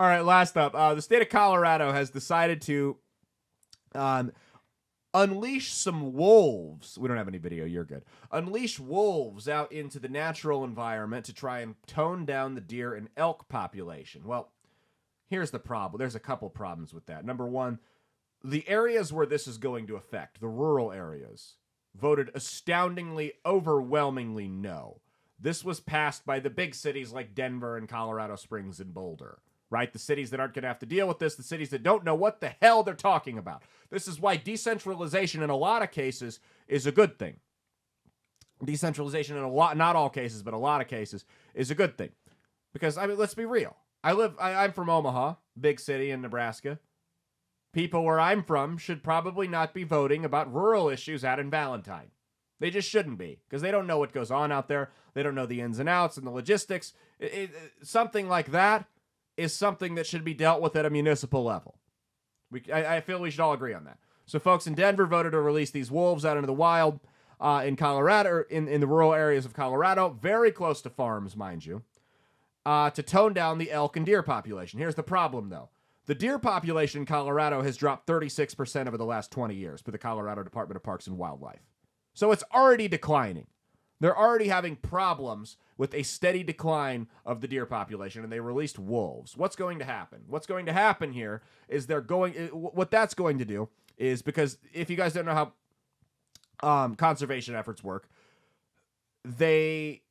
All right, last up, the state of Colorado has decided to unleash some wolves. We don't have any video. You're good. Unleash wolves out into the natural environment to try and tone down the deer and elk population. Well, here's the problem. There's a couple problems with that. Number one, the areas where this is going to affect, the rural areas, voted astoundingly, overwhelmingly no. This was passed by the big cities like Denver and Colorado Springs and Boulder, right? The cities that aren't going to have to deal with this, the cities that don't know what the hell they're talking about. This is why decentralization in a lot of cases is a good thing. Decentralization in a lot, not all cases, but a lot of cases is a good thing. Because, I mean, let's be real. I'm from Omaha, big city in Nebraska. People where I'm from should probably not be voting about rural issues out in Valentine. They just shouldn't be, because they don't know what goes on out there. They don't know the ins and outs and the logistics. Something like that is something that should be dealt with at a municipal level. I feel we should all agree on that. So folks in Denver voted to release these wolves out into the wild in Colorado, or in the rural areas of Colorado, very close to farms, mind you, to tone down the elk and deer population. Here's the problem, though. The deer population in Colorado has dropped 36% over the last 20 years per the Colorado Department of Parks and Wildlife. So it's already declining. They're already having problems with a steady decline of the deer population, and they released wolves. What's going to happen? What's going to happen here is what that's going to do is, because if you guys don't know how conservation efforts work, they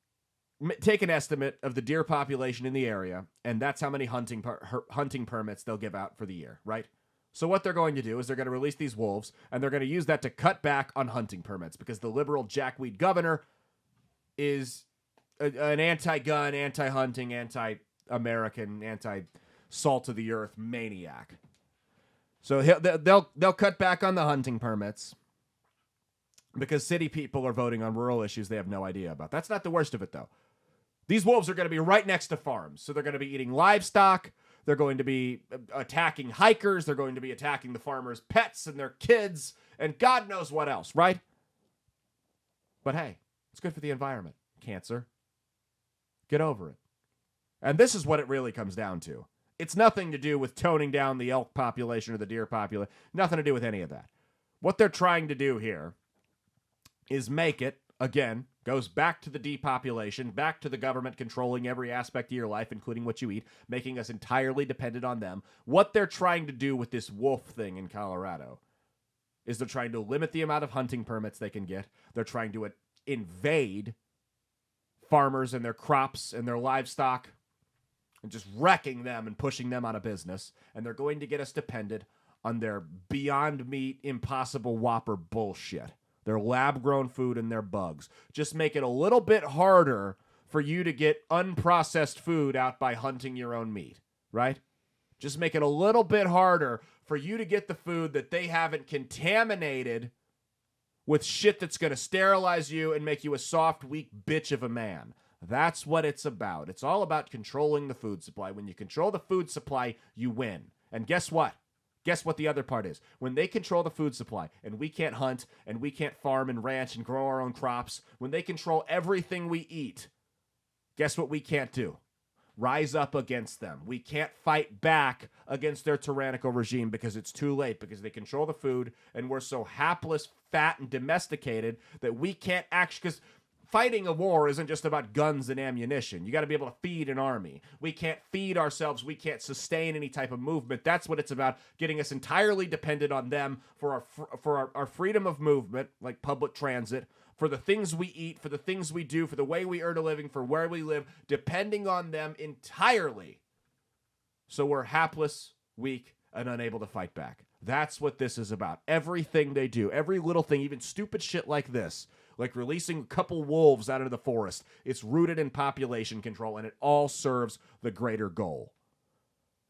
take an estimate of the deer population in the area, and that's how many hunting permits they'll give out for the year, right? So what they're going to do is they're going to release these wolves, and they're going to use that to cut back on hunting permits, because the liberal jackweed governor is an anti-gun, anti-hunting, anti-American, anti-salt of the earth maniac. So they'll cut back on the hunting permits because city people are voting on rural issues they have no idea about. That's not the worst of it, though. These wolves are going to be right next to farms, so they're going to be eating livestock. They're going to be attacking hikers. They're going to be attacking the farmers' pets and their kids, and God knows what else, right? But hey, it's good for the environment. Cancer. Get over it. And this is what it really comes down to. It's nothing to do with toning down the elk population or the deer population. Nothing to do with any of that. What they're trying to do here is make it, again, goes back to the depopulation, back to the government controlling every aspect of your life, including what you eat, making us entirely dependent on them. What they're trying to do with this wolf thing in Colorado is they're trying to limit the amount of hunting permits they can get. They're trying to invade farmers and their crops and their livestock and just wrecking them and pushing them out of business. And they're going to get us dependent on their Beyond Meat, Impossible Whopper bullshit. Their lab-grown food and their bugs. Just make it a little bit harder for you to get unprocessed food out by hunting your own meat, right? Just make it a little bit harder for you to get the food that they haven't contaminated with shit that's going to sterilize you and make you a soft, weak bitch of a man. That's what it's about. It's all about controlling the food supply. When you control the food supply, you win. And guess what? Guess what the other part is? When they control the food supply and we can't hunt and we can't farm and ranch and grow our own crops, when they control everything we eat, guess what we can't do? Rise up against them. We can't fight back against their tyrannical regime because it's too late, because they control the food and we're so hapless, fat, and domesticated that we can't actually... Because fighting a war isn't just about guns and ammunition. You got to be able to feed an army. We can't feed ourselves. We can't sustain any type of movement. That's what it's about, getting us entirely dependent on them for our freedom of movement, like public transit, for the things we eat, for the things we do, for the way we earn a living, for where we live, depending on them entirely. So we're hapless, weak, and unable to fight back. That's what this is about. Everything they do, every little thing, even stupid shit like this, like releasing a couple wolves out into the forest, it's rooted in population control, and it all serves the greater goal.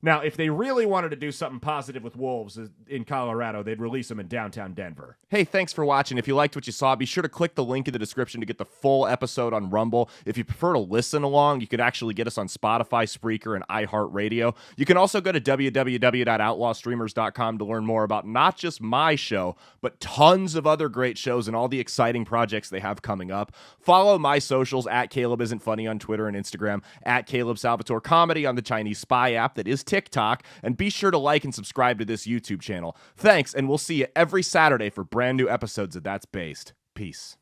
Now, if they really wanted to do something positive with wolves in Colorado, they'd release them in downtown Denver. Hey, thanks for watching. If you liked what you saw, be sure to click the link in the description to get the full episode on Rumble. If you prefer to listen along, you could actually get us on Spotify, Spreaker, and iHeartRadio. You can also go to www.outlawstreamers.com to learn more about not just my show, but tons of other great shows and all the exciting projects they have coming up. Follow my socials at Caleb Isn't Funny on Twitter and Instagram, at Caleb Salvatore Comedy on the Chinese Spy app that is TikTok, TikTok, and be sure to like and subscribe to this YouTube channel. Thanks, and we'll see you every Saturday for brand new episodes of That's Based. Peace.